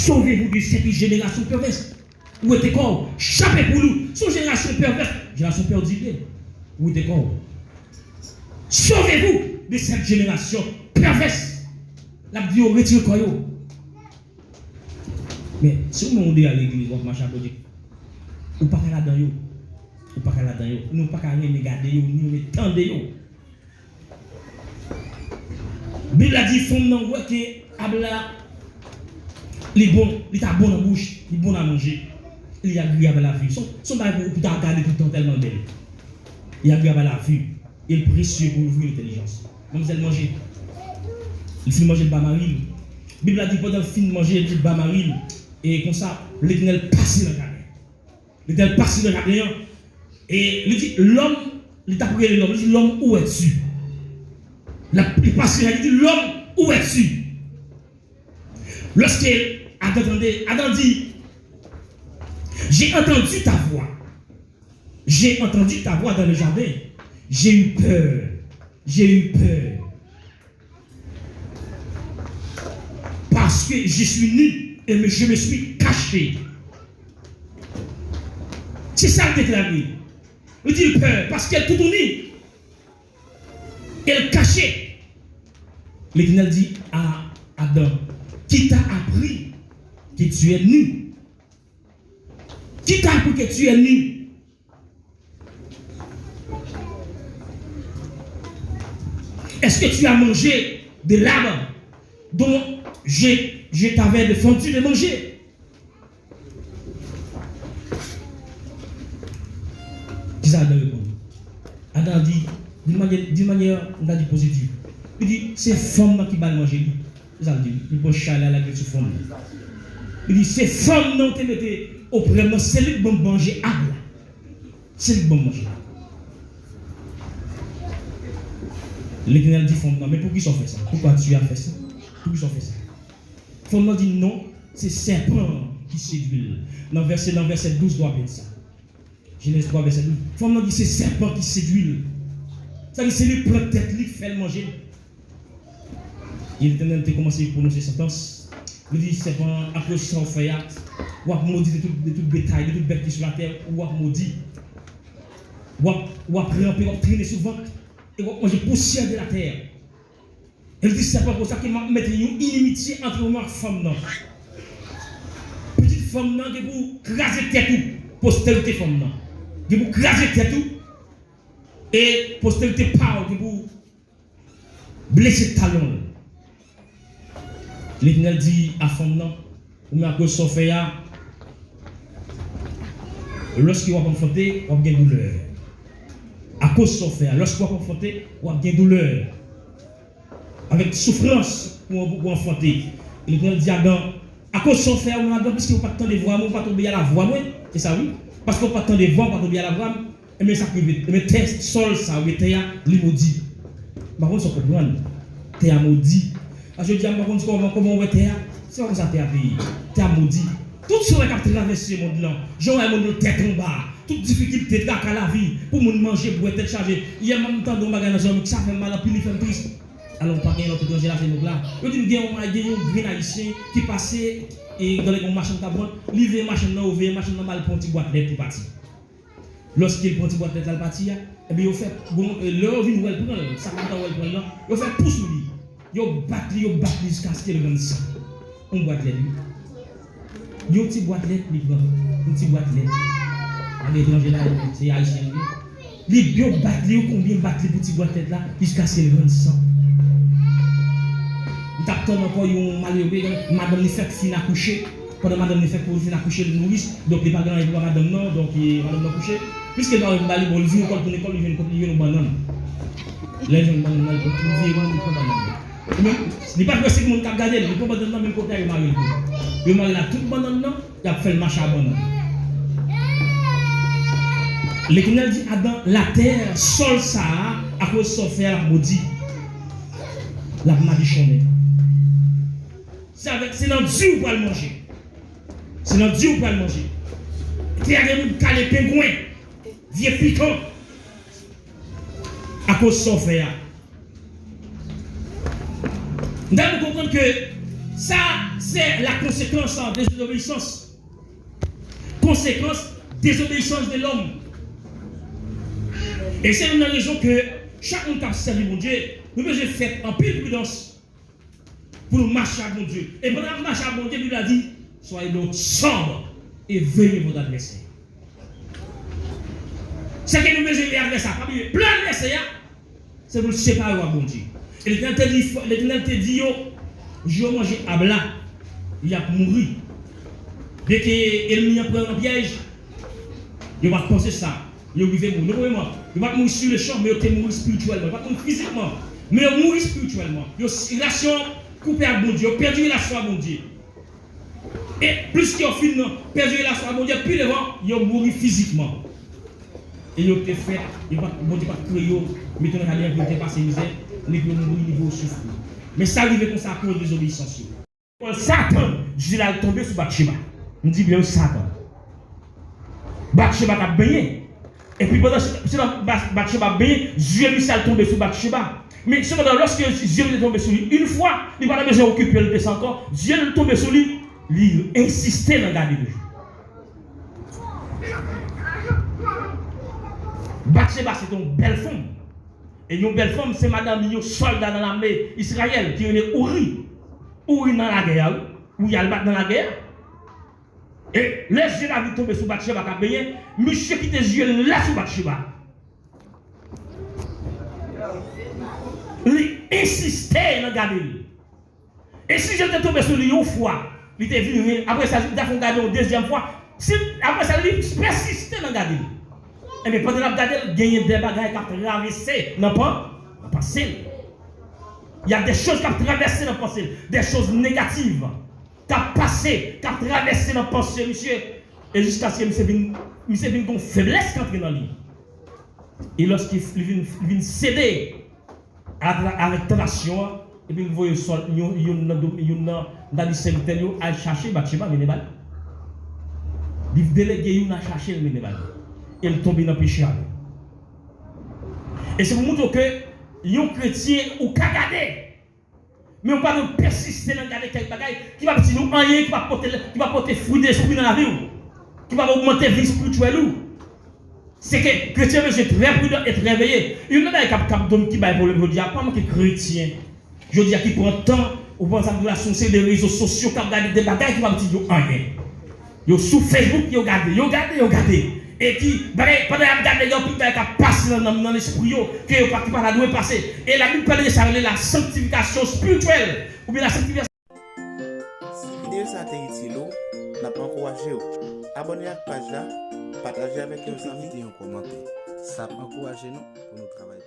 Sauvez-vous de cette génération perverse. Où était quoi? Chapez pour nous. Son génération perverse. Génération perdue. Où était quoi? Sauvez-vous de cette génération perverse. La vie au retire quoi? Mais si vous m'avez à l'église, vous marchez à côté. Ou pas qu'à la dedans. Ou pas qu'à la dedans. Nous pas qu'à regarder. Nous tendre. Bible a dit, femme dans le que Abla, il est bon, il est bon dans la bouche, il est bon à manger, il est agréable à la vue. Son bail pour regarder tout le temps tellement belle. Il est agréable à la vue. Il est précieux pour ouvrir l'intelligence. Mademoiselle manger. Il finit manger le bamaril. La Bible a dit, pendant qu'il finit de manger le bamaril, et comme ça, l'Éternel passe dans le jardin. L'Éternel passe dans le jardin. Et il dit, l'homme, il t'a pris l'homme, il dit, l'homme, où es-tu? Il passe, il dit, l'homme, où es-tu? Adam dit, j'ai entendu ta voix. J'ai entendu ta voix dans le jardin. J'ai eu peur. J'ai eu peur. Parce que je suis nu et je me suis caché. C'est ça le déclaré. Il dit peur parce qu'elle tout nue. Elle cachait. L'Éternel dit à Adam, qui t'a appris que tu es nu? Qui t'a appris que tu es nu? Est-ce que tu as mangé de l'arbre dont je t'avais défendu de manger? Qui ça Adam répond? Adam dit, d'une manière positive. Il dit, c'est femme qui va manger. Il dit, il va chaler la gueule sur femme. Il dit, c'est femme qui mette au premier, c'est lui qui va manger arbre. C'est lui qui va manger. L'Éternel dit, femme, mais pour qui ça fait ça? Pourquoi tu as fait ça? Pour qui ça fait ça? Femme dit, non, c'est serpent qui séduit. Dans verset 12, doit dire ça. Genèse 3, verset 12. Femme dit, c'est serpent qui séduit. Ça veut dire, c'est lui qui prend tête, lui qui fait le manger. L'Éternel a commencé à prononcer sentence. Il dit, serpent, après ça, on fait, ou à maudit de toute bétail, de toute bête qui sur la terre, ou à maudit. Ou à ramper, ou à traîner sur le ventre, et ou à manger poussière de la terre. Il dit, c'est pas pour ça qu'il m'a mis une inimitié entre moi et femme. Petite femme, qui vous craser tête tout, postérité femme. Qui vous craser tête tout, et postérité parle, qui vous blesser talon. L'Éternel dit à femme, ou à cause de son fait, lorsqu'il va confronter, on a une douleur. À cause de son fait, lorsqu'il va confronter, on a une douleur. Avec souffrance pour enfanter. L'Éternel dit à Adam, à cause de son fait, on a Adam, puisque vous ne pas tant de voix, on ne pas tomber à la voix, c'est ça oui? Parce qu'on ne pas tant de voix, on ne pas tomber à la voix, mais ça prive. Mais test, sol, ça, oui, t'es les maudits. Par contre, ça comprend. T'es maudit. Je dis à moi, comment on est terre? C'est comme ça que tu es maudit. Tout ce qui a traversé ce monde-là, j'aurais mon tête en bas, toute difficulté à la vie, pour manger, pour être chargé. Il y a même temps de magasin dans ça fait mal, puis il fait triste. Alors, pas qu'il y ait notre danger là, c'est nous là. Je dis, il y a un grand haïtien qui passait et dans les machines de carbone, il veut machine là, il veut machine mal pour une petite boîte d'aide pour partir. Lorsqu'il prend une petite boîte d'aide pour partir, et bien, il fait, bon, l'heure vient où elle prend, ça va où elle prend là, il fait pouce sur lui. Yo bat jusqu'à ce qu'il rende ça. On boîte l'aide. Yo petit boîte l'aide, une petite boîte l'aide. À l'étranger là, c'est haïtien. Yo bat, combien bat les petits boîtes l'aide là jusqu'à ce qu'il rende ça. Il tape encore un malheureux, madame ne fait fin à coucher. Pendant madame ne fait pour fin à coucher le nourrice, donc les parents ils voient madame non, donc madame n'a couché. Puisque dans le bali, bon, il vient encore pour l'école, il vient continuer une banane. Les gens banane, ils viennent pour banane. Ce n'est pas que c'est que mon cap gardé, il faut pas donner même côté il marie. Il marie la toute banane non, il a fait le marché à banane. L'Éternel dit Adam, la terre, sol ça, à cause de son frère maudit. La malichonne. C'est dans Dieu pour le manger. C'est dans Dieu pour le manger. Terre de les pingouins, vieux piquant, à cause de son frère. Nous devons comprendre que ça, c'est la conséquence des désobéissances. Conséquence des désobéissances de l'homme. Et c'est une raison que chaque monde qui a servi mon Dieu, nous devons faire en pile prudence pour nous marcher avec mon Dieu. Et pendant que nous marchons avec mon Dieu, il a dit, soyez donc sombres et veillez votre adversaire. C'est que nous devons veiller l'adversaire. Plein d'adversaires, c'est pour le séparer avec mon Dieu. Et l'Éternel te dit, je vais manger à blanc, il a mouru. Dès qu'il a pris un piège, il va penser ça. Il va mourir. Il va mourir sur le champ, mais il va mourir spirituellement. Il va mourir physiquement, mais il va mourir spirituellement. Il a une relation coupée avec mon Dieu. Il a perdu la foi à mon Dieu. Et plus qu'il a perdu la foi à mon Dieu, plus devant, il va mourir physiquement. Et il a fait, il va mourir pas créer, mais il va passer misère, il va mourir, il va souffrir. Mais ça arrive comme ça à cause des obéissances. Satan, Dieu a tombé sur Bathsheba. On dit bien Satan. Bathsheba a baigné. Et puis pendant que Bathsheba a baigné, Dieu lui a tombé sur Bathsheba. Mais cependant, lorsque Dieu est tombé sur lui, une fois, il n'a pas besoin d'occuper le descend encore, Dieu est tombé sur lui, il insistait dans garder le jour. Bathsheba, c'est une belle femme. Et une belle femme, c'est madame, un soldat dans l'armée d'Israël qui est Ouri. Ouri dans la guerre, où il y a le battre dans la guerre. Et les yeux David tombé sur Bathsheba, monsieur qui était yeux là sur Bathsheba. Il insistait dans garder. Et si j'étais tombé sur lui une fois, il était venu, après ça, il a fait garder une deuxième fois. Après ça, il persistait dans garder. Et bien pendant la garder, il y a des bagages qui ont traversé dans le passé. Il y a des choses qui ont traversé dans le passé, des choses négatives. Qui a passé, qui a traversé dans le passé, monsieur. Et jusqu'à ce que monsieur vienne une faiblesse qui entre dans lui. Et lorsqu'il vient céder à la tentation, et puis il voit dans les serviteurs à chercher Bathsheba, mais pas. Il délégué à chercher le Ménébal. Et il tombe dans le péché. Et c'est pour montrer que les chrétiens ou cagadé. Mais on va pas persister dans garder quelques bagages qui va nous rien, qui va porter fruit d'esprit dans la vie, qui va augmenter la vie spirituelle. C'est que les chrétiens sont très prudents et très réveillés. Il y a des qui va problème, je dis, pas moi qui chrétien. Je dis qui prend le temps, ou prend sa relation, c'est des réseaux sociaux qui regardent des bagages qui va dire rien. Yo sur Facebook, yo regardez. Et qui, pendant la regarde, yo tout qui passe dans l'esprit, que yo pas doit passer. Et la Bible parle de ça, la sanctification spirituelle, ou bien la sanctification. Si la vidéo ça t'a utile, n'a pas encouragé. Abonnez à la page là, partagez avec vos amis et en commentaire. Ça encourage nous pour nous travailler.